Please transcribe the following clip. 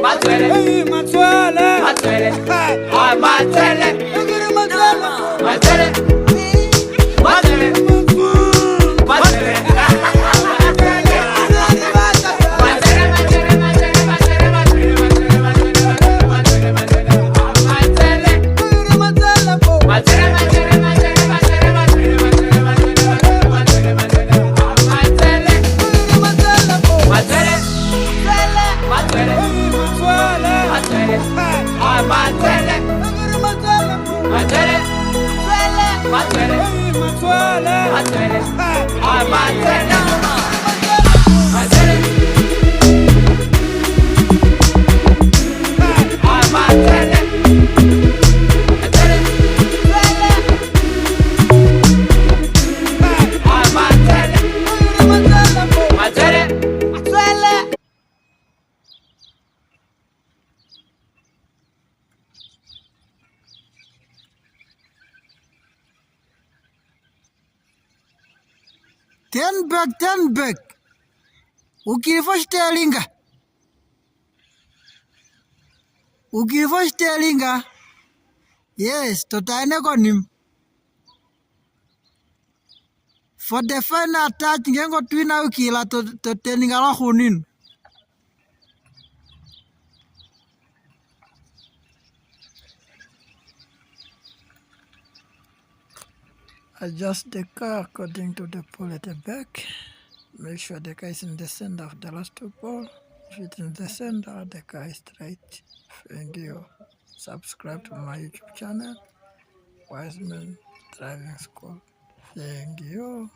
Matwele, Matwele, Matwele, Matwele, Matwele, Matwele, Ten back. Ukivostelinga. Yes, totaine konim. For the final touch, ngengo twina ukila to teninga la hunin. Adjust the car according to the pole at the back. Make sure the car is in the center of the last two pole. If it's in the center, the car is straight. Thank you. Subscribe to my YouTube channel, Wiseman Driving School. Thank you.